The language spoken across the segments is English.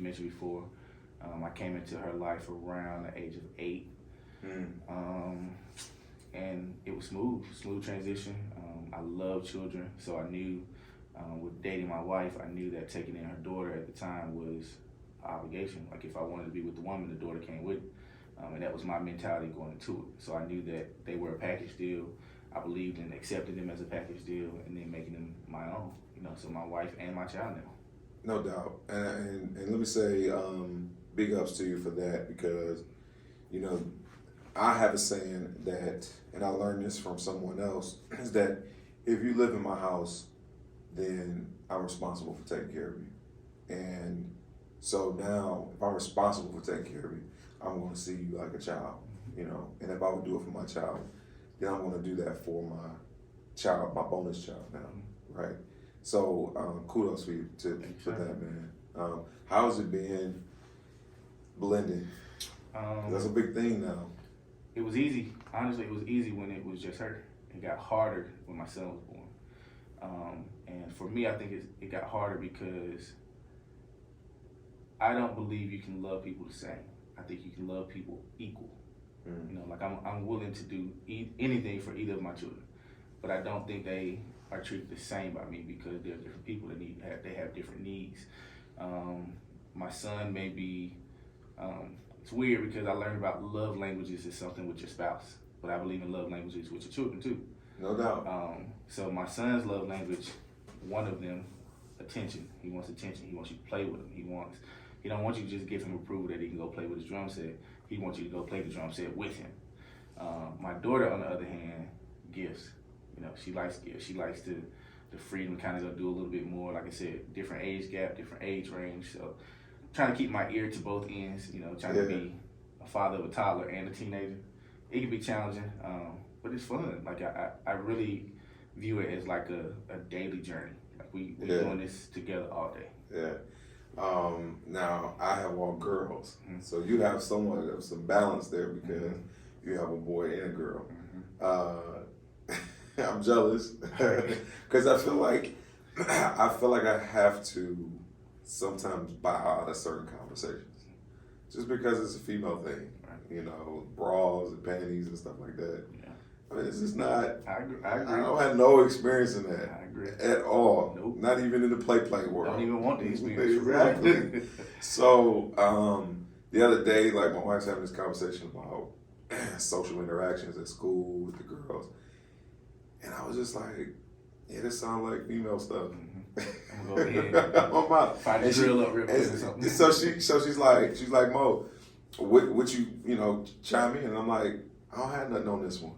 mentioned before. I came into her life around the age of 8. And it was smooth transition. I love children, so I knew with dating my wife, I knew that taking in her daughter at the time was an obligation. Like if I wanted to be with the woman, the daughter came with it. And that was my mentality going into it. So I knew that they were a package deal. I believed in accepting them as a package deal and then making them my own. So my wife and my child now. No doubt. And let me say big ups to you for that because, I have a saying that, and I learned this from someone else, is that if you live in my house, then I'm responsible for taking care of you. And so now, if I'm responsible for taking care of you, I'm going to see you like a child, And if I would do it for my child, then I'm going to do that for my child, my bonus child now, right? So kudos for you for that, man. How's it been blending? That's a big thing now. It was easy. Honestly, it was easy when it was just her. It got harder when my son was born. And for me, I think it got harder because I don't believe you can love people the same. I think you can love people equal. Like I'm willing to do anything for either of my children, but I don't think they are treated the same by me because they're different people that they have different needs. My son may be. It's weird because I learned about love languages is something with your spouse, but I believe in love languages with your children too. No doubt. So my son's love language, one of them, attention. He wants attention. He wants you to play with him. He don't want you to just give him approval that he can go play with his drum set. He wants you to go play the drum set with him. My daughter, on the other hand, gifts. She likes gifts. She likes the freedom to kind of go do a little bit more. Like I said, different age gap, different age range. So trying to keep my ear to both ends, trying to be a father of a toddler and a teenager. It can be challenging, but it's fun. Like I really view it as like a daily journey. Like we're doing this together all day. Yeah. Now I have all girls, so you have some balance there because you have a boy and a girl. I'm jealous because I feel like I have to sometimes buy out of certain conversations just because it's a female thing, bras and panties and stuff like that. Yeah. I mean, it's just not. I agree. I don't have no experience in that. I agree. At all. Nope. Not even in the play world. Don't even want the experience. Exactly. So the other day, like my wife's having this conversation about social interactions at school with the girls, and I was just like, "Yeah, this sounds like female stuff." I'm gonna go ahead and find a drill up real quick or something. So she's like, Mo, what you chime in? And I'm like, I don't have nothing on this one.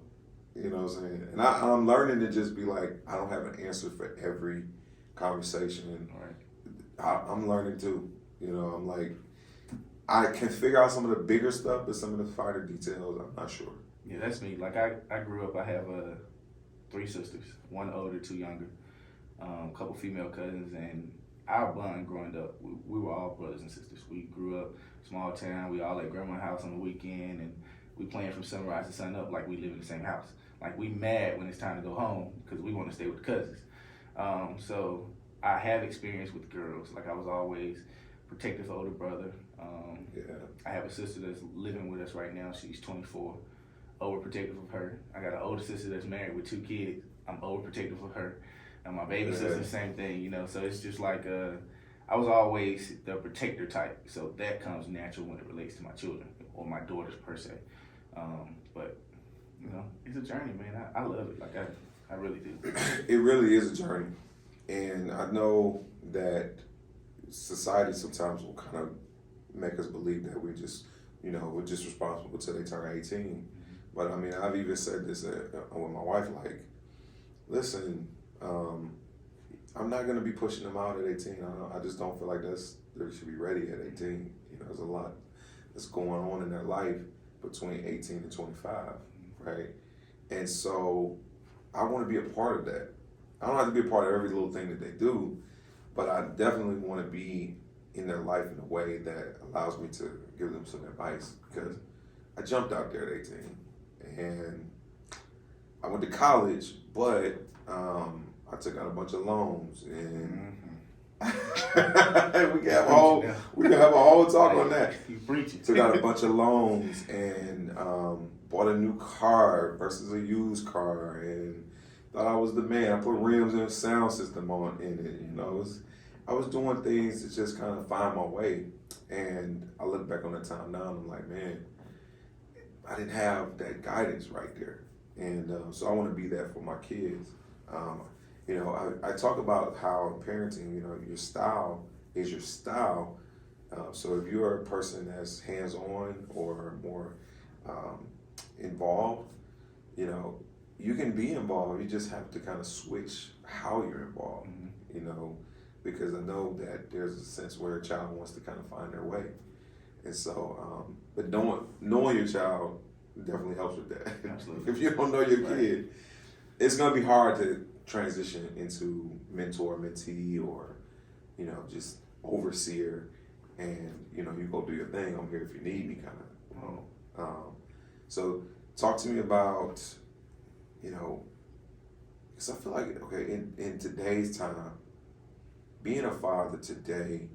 You know what I'm saying? And I'm learning to just be like, I don't have an answer for every conversation. Right. I'm learning too. I'm like, I can figure out some of the bigger stuff, but some of the finer details, I'm not sure. Yeah, that's me. Like I grew up, I have 3 sisters, 1 older, 2 younger, a couple female cousins, and our bond growing up, we were all brothers and sisters. We grew up small town. We all at grandma's house on the weekend, and we playing from sunrise to sun up like we live in the same house. Like we mad when it's time to go home because we want to stay with the cousins. So I have experience with girls. Like I was always protective older brother. I have a sister that's living with us right now. She's 24. Overprotective of her. I got an older sister that's married with 2 kids. I'm overprotective of her. And my baby sister, same thing, So it's just like I was always the protector type. So that comes natural when it relates to my children or my daughters per se. But it's a journey, man. I love it. Like I really do. It really is a journey, and I know that society sometimes will kind of make us believe that we're just responsible till they turn 18. But I mean, I've even said this with my wife. Like, listen, I'm not gonna be pushing them out at 18. I just don't feel like they should be ready at 18. There's a lot that's going on in their life between 18 and 25, right? And so I want to be a part of that. I don't have to be a part of every little thing that they do, but I definitely want to be in their life in a way that allows me to give them some advice, because I jumped out there at 18 and I went to college, but I took out a bunch of loans and we can have a whole talk on that. You preaching. Took out a bunch of loans and bought a new car versus a used car, and thought I was the man. I put rims and a sound system in it. You know, I was doing things to just kind of find my way. And I look back on that time now, and I'm like, man, I didn't have that guidance right there. And so I want to be that for my kids. You know, I talk about how parenting, you know, your style is your style. So if you're a person that's hands-on or more involved, you know, you can be involved. You just have to kind of switch how you're involved, you know, because I know that there's a sense where a child wants to kind of find their way. And so, but knowing your child definitely helps with that. Absolutely. If you don't know your kid, it's going to be hard to transition into mentor, mentee, or, you know, just overseer. And, you know, you go do your thing. I'm here if you need me, kind of. So talk to me about, you know, because I feel like, okay, in today's time, being a father today,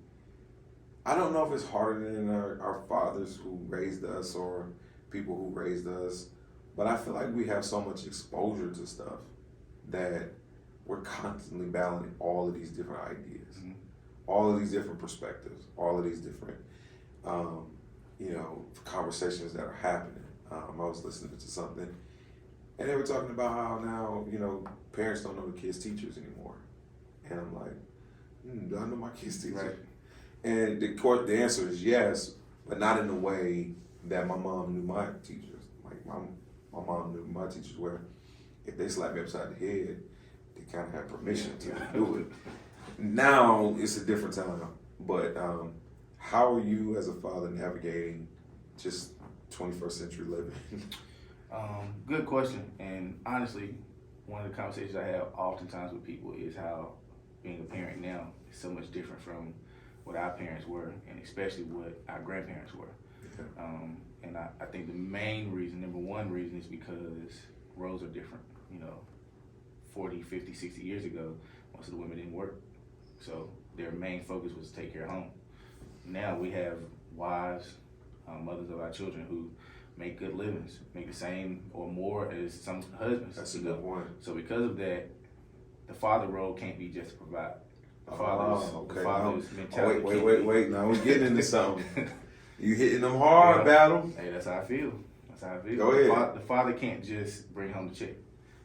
I don't know if it's harder than our fathers who raised us or people who raised us, but I feel like we have so much exposure to stuff that we're constantly battling all of these different ideas, all of these different perspectives, all of these different, you know, conversations that are happening. I was listening to something, and they were talking about how now, you know, parents don't know the kids' teachers anymore. And I'm like, do I know my kids' teachers? Right. And the answer is yes, but not in the way that my mom knew my teachers. Like my mom knew my teachers where if they slapped me upside the head, they kind of had permission to do it. Now it's a different time. But how are you as a father navigating just 21st century living? Good question. And honestly, one of the conversations I have oftentimes with people is how being a parent now is so much different from what our parents were, and especially what our grandparents were. And I think the main reason, number one reason, is because roles are different. You know, 40, 50, 60 years ago, most of the women didn't work. So their main focus was to take care of home. Now we have wives, mothers of our children who make good livings, make the same or more as some husbands. That's a good point. So because of that, the father role can't be just to provide. The father's mentality. Wait. Now we're getting into something. You hitting them hard, battle. Hey, that's how I feel. Go ahead. The father can't just bring home the check.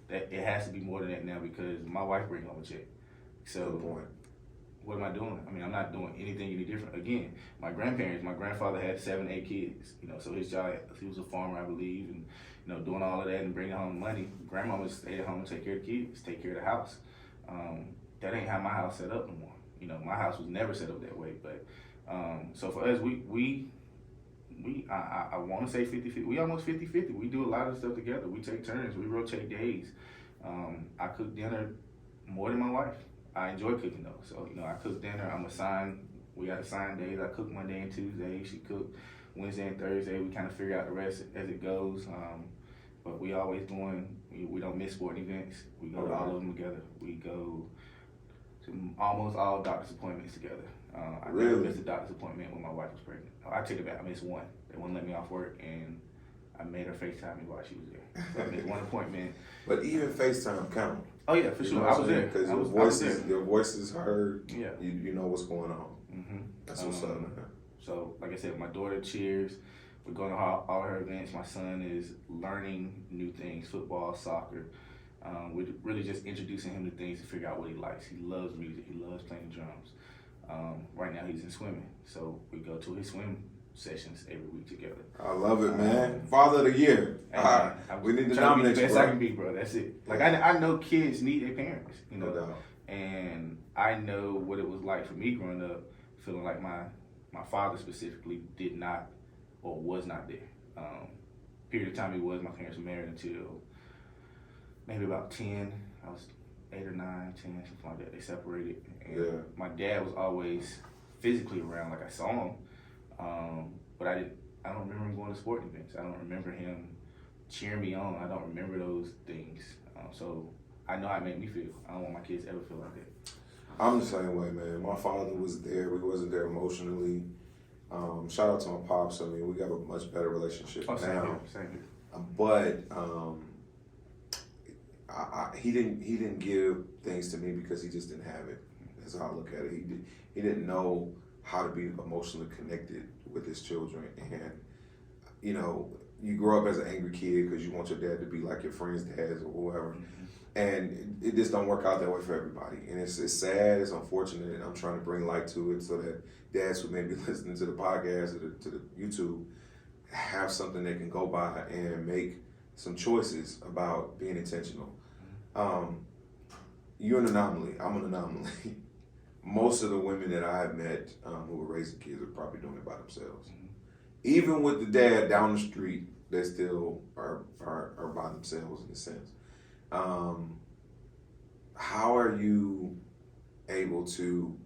That it has to be more than that now because my wife brings home a check. So good point. What am I doing? I mean, I'm not doing anything any different. Again, my grandfather had 7, 8 kids. You know, so his job, he was a farmer, I believe, and you know, doing all of that and bringing home money. Grandma stayed at home and take care of the kids, take care of the house. That ain't how my house set up no more. You know, my house was never set up that way. But so for us, I want to say 50-50. We almost 50-50. We do a lot of stuff together. We take turns. We rotate days. I cook dinner more than my wife. I enjoy cooking though. So, you know, I cook dinner. We got assigned days. I cook Monday and Tuesday. She cook Wednesday and Thursday. We kind of figure out the rest as it goes. But we always we don't miss sporting events. We go to all of them together. We go to almost all doctor's appointments together. I never missed a doctor's appointment when my wife was pregnant. I take it back. I missed one. They wouldn't let me off work, and I made her FaceTime me while she was there. So I missed one appointment. But even FaceTime count. Oh yeah, for sure. I was there because your voice is heard. Yeah, you know what's going on. That's what's up, man. So like I said, my daughter cheers. We're going to all her events. My son is learning new things: football, soccer. We're really just introducing him to things to figure out what he likes. He loves music. He loves playing drums. Right now he's in swimming, so we go to his swim sessions every week together. I love it, man. Father of the year. We need to nominate the you, best bro. I can be, bro. That's it. Like I know kids need their parents, you know, No doubt. and I know what it was like for me growing up, feeling like my father specifically did not or was not there. Period of time he was. My parents were married until maybe about 10. I was 8 or 9, 10, something like that. They separated. And my dad was always physically around, like I saw him. But I don't remember him going to sporting events. I don't remember him cheering me on. I don't remember those things. So I know how it made me feel. I don't want my kids to ever feel like that. I'm the same way, man. My father was there. We wasn't there emotionally. Shout out to my pops. I mean, we got a much better relationship Oh, same now. here, same here. But he didn't give things to me because he just didn't have it. That's how I look at it. He didn't know how to be emotionally connected with his children, and you know, you grow up as an angry kid because you want your dad to be like your friends' dads or whoever. And it just don't work out that way for everybody. And it's sad, it's unfortunate, and I'm trying to bring light to it so that dads who may be listening to the podcast or to the YouTube have something they can go by and make some choices about being intentional. You're an anomaly. I'm an anomaly. Most of the women that I have met who were raising kids are probably doing it by themselves. Even with the dad down the street, they still are by themselves in a sense. How are you able to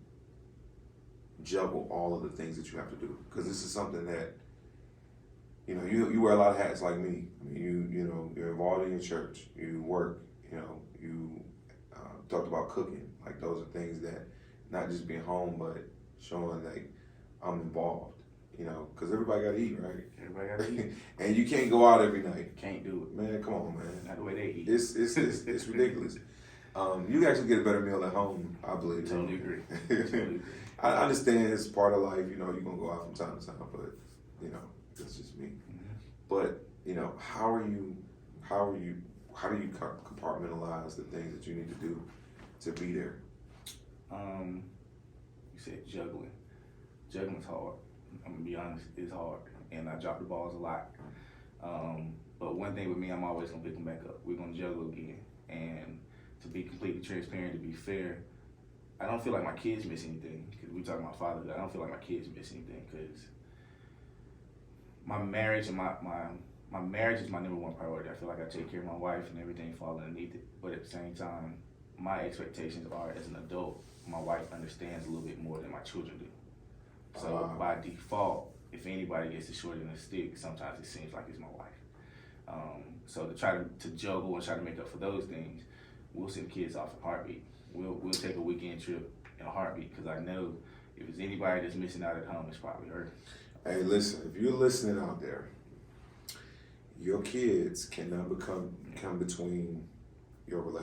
juggle all of the things that you have to do? Because this is something that, you know, you wear a lot of hats like me. I mean, you know, you're involved in your church, you work, you know, you talked about cooking. Like, those are things that, not just being home, but showing like I'm involved. You know, because everybody got to eat, right? Everybody got to eat. And you can't go out every night. Can't do it. Man, come on, man. Not the way they eat. It's ridiculous. You actually get a better meal at home, I believe. Totally agree. Totally agree. I understand it's part of life. You know, you're going to go out from time to time, but, you know, that's just me. But, you know, how do you compartmentalize the things that you need to do to be there? You said juggling. Juggling's hard. I'm gonna be honest, it's hard, and I drop the balls a lot. But one thing with me, I'm always gonna pick them back up. We're gonna juggle again, and to be completely transparent, to be fair, I don't feel like my kids miss anything. Because we talking about fatherhood, I don't feel like my kids miss anything because my marriage and my marriage is my number one priority. I feel like I take care of my wife and everything falls underneath it. But at the same time, my expectations are, as an adult, my wife understands a little bit more than my children do. So by default, if anybody gets the short end of the stick, sometimes it seems like it's my wife. So to try to juggle and try to make up for those things, we'll send kids off in a heartbeat. We'll take a weekend trip in a heartbeat because I know if it's anybody that's missing out at home, it's probably her. Hey, listen, if you're listening out there, your kids cannot come between your relationship.